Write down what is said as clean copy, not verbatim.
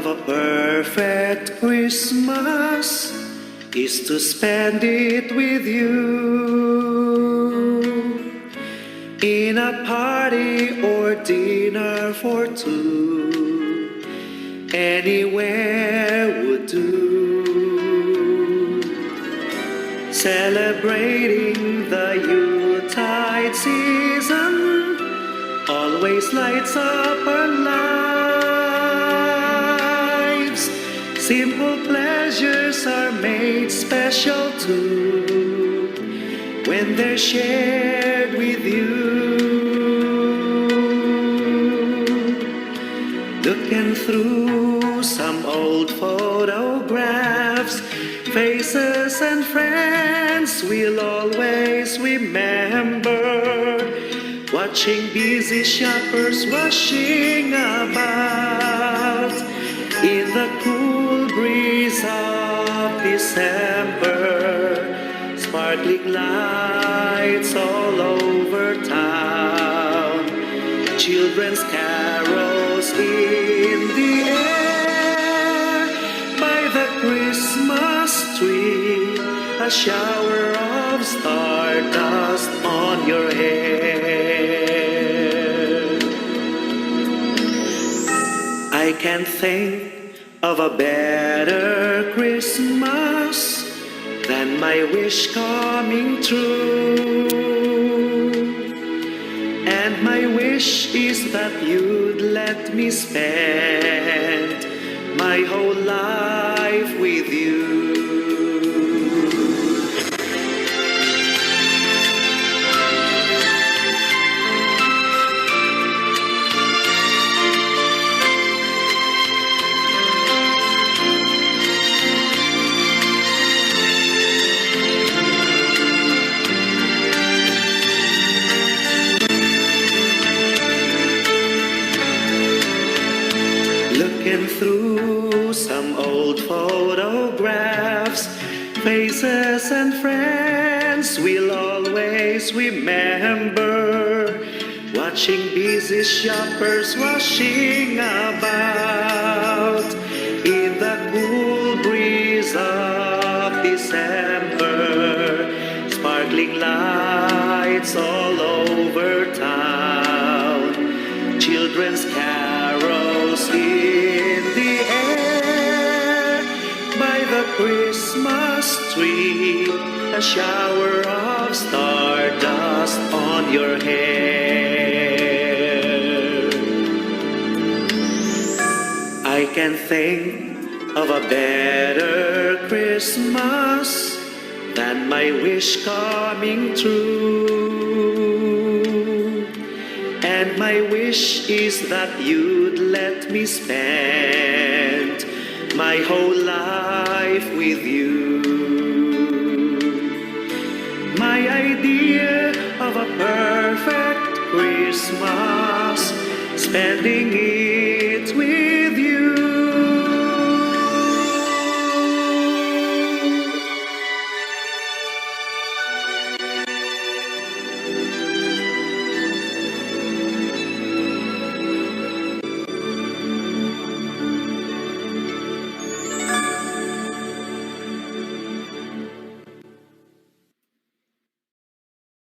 of a perfect Christmas is to spend it with you in a party or dinner for two. Anywhere would do. Celebrating the Yuletide season always lights up our lives. Simple pleasures are made special too when they're shared with you. Looking through some old photographs, faces and friends we'll always remember. Watching busy shoppers rushing about in the cool breeze of December. Sparkling lights all over town, children's carols in the air. By the Christmas tree, a shower of stardust on your hair. I can't think of a better Christmas than my wish coming true. And my wish is that you'd let me spend my whole life with you. Looking through some old photographs, faces and friends we'll always remember. Watching busy shoppers rushing about in the cool breeze of December. Sparkling lights all over town, children's carols in the air. By the Christmas tree, a shower of stardust on your hair. I can't think of a better Christmas than my wish coming true. And my wish is that you'd let me spend my whole life with you. My idea of a perfect Christmas, spending it